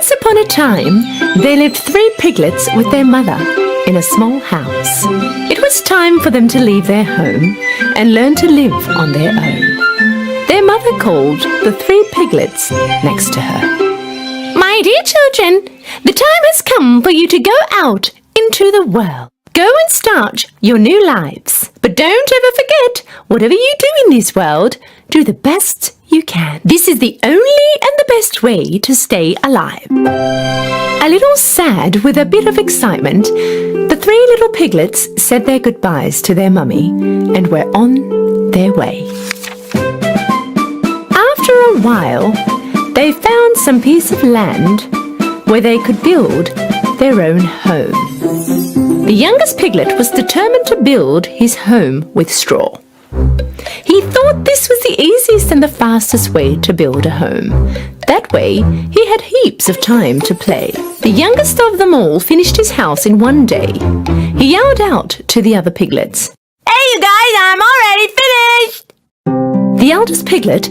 Once upon a time, there lived 3 piglets with their mother in a small house. It was time for them to leave their home and learn to live on their own. Their mother called the 3 piglets next to her. "My dear children, the time has come for you to go out into the world. Go and start your new lives. But don't ever forget, whatever you do in this world, do the best you can. This is the only and the best way to stay alive." A little sad with a bit of excitement, the 3 little piglets said their goodbyes to their mummy and were on their way. After a while, they found some piece of land where they could build their own home. The youngest piglet was determined to build his home with straw. He thought this was the easiest and the fastest way to build a home. That way, he had heaps of time to play. The youngest of them all finished his house in one day. He yelled out to the other piglets, "Hey you guys, I'm already finished!" The eldest piglet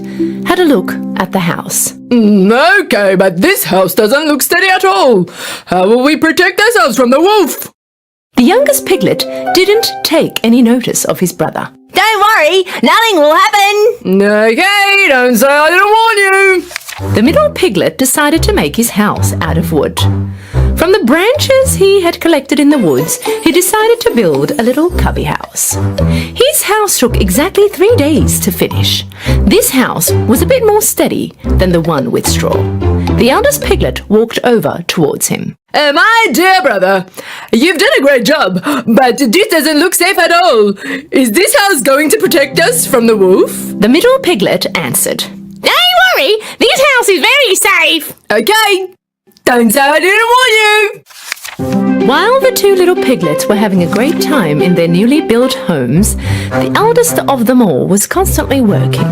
had a look at the house. Okay, but this house doesn't look steady at all. How will we protect ourselves from the wolf? The youngest piglet didn't take any notice of his brother. Don't worry, nothing will happen. Okay, don't say I didn't warn you. The middle piglet decided to make his house out of wood. From the branches he had collected in the woods, he decided to build a little cubby house. His house took exactly 3 days to finish. This house was a bit more steady than the one with straw. The eldest piglet walked over towards him. My dear brother, you've done a great job, but this doesn't look safe at all. Is this house going to protect us from the wolf? The middle piglet answered, Don't worry, this house is very safe. Okay, don't say I didn't warn you. While the 2 little piglets were having a great time in their newly built homes, the eldest of them all was constantly working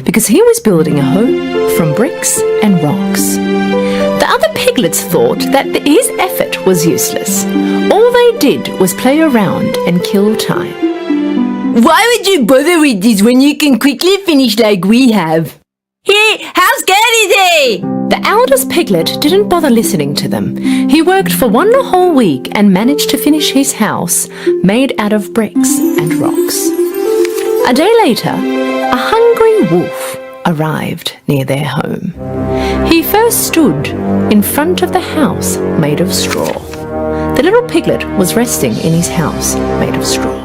because he was building a home from bricks and rocks. The other piglets thought that his effort was useless. All they did was play around and kill time. Why would you bother with this when you can quickly finish like we have? How scared is he? The eldest piglet didn't bother listening to them. He worked for 1 whole week and managed to finish his house made out of bricks and rocks. A day later, a hungry wolf arrived near their home. He first stood in front of the house made of straw. The little piglet was resting in his house made of straw.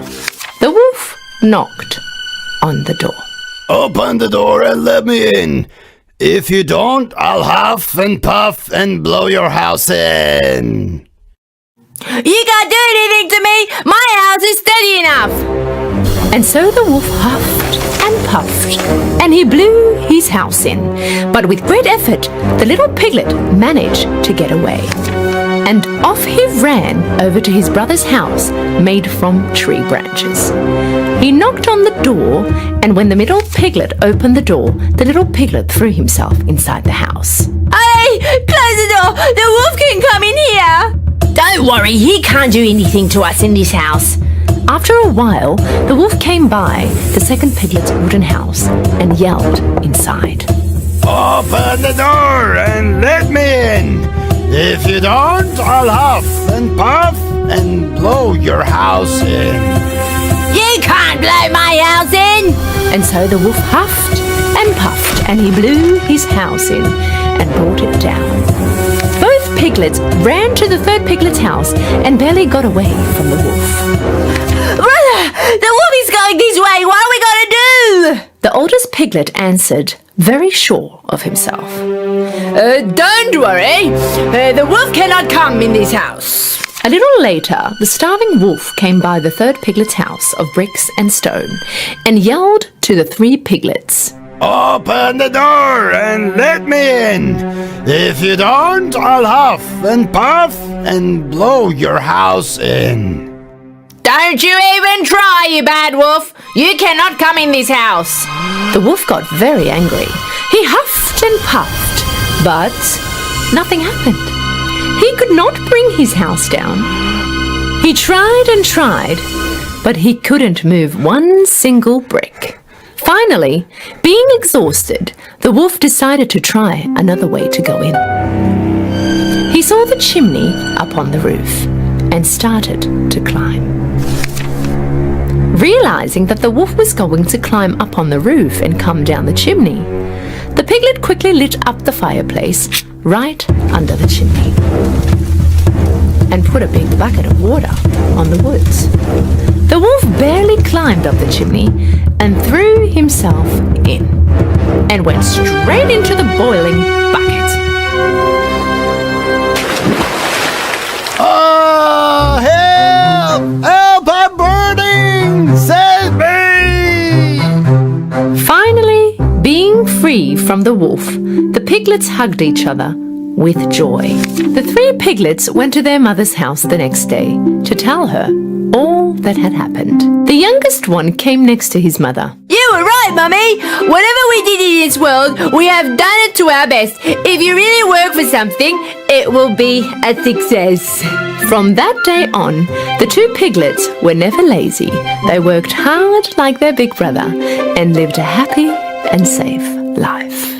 The wolf knocked on the door. "Open the door and let me in. If you don't, I'll huff and puff and blow your house in." You can't do anything to me. My house is steady enough. And so the wolf huffed and puffed, and he blew his house in. But with great effort, the little piglet managed to get away. And off he ran over to his brother's house made from tree branches. He knocked on the door, and when the middle piglet opened the door, the little piglet threw himself inside the house. Hey, close the door. The wolf can come in here. Don't worry, he can't do anything to us in this house. After a while, the wolf came by the second piglet's wooden house and yelled inside. "Open the door and let me in. If you don't, I'll huff and puff and blow your house in." You can't blow my house in. And so the wolf huffed and puffed, and he blew his house in and brought it down. Both piglets ran to the third piglet's house and barely got away from the wolf. Brother, the wolf is going this way. What are we going to do? The oldest piglet answered, very sure of himself. Don't worry, the wolf cannot come in this house. A little later, the starving wolf came by the third piglet's house of bricks and stone and yelled to the 3 piglets. "Open the door and let me in. If you don't, I'll huff and puff and blow your house in." Don't you even try, you bad wolf. You cannot come in this house. The wolf got very angry. He huffed and puffed, but nothing happened. He could not bring his house down. He tried and tried, but he couldn't move 1 single brick. Finally, being exhausted, the wolf decided to try another way to go in. the chimney up on the roof and started to climb. Realizing that the wolf was going to climb up on the roof and come down the chimney, the piglet quickly lit up the fireplace right under the chimney and put a big bucket of water on the wood. The wolf barely climbed up the chimney and threw himself in and went straight into the boiling bucket. Oh, help! Help! I'm burning! Save me! Finally, being free from the wolf, the piglets hugged each other with joy. The 3 piglets went to their mother's house the next day to tell her all that had happened. The youngest one came next to his mother. You were right, Mummy. Whatever we did in this world, we have done it to our best. If you really work for something, it will be a success. From that day on, the 2 piglets were never lazy. They worked hard like their big brother and lived a happy and safe life.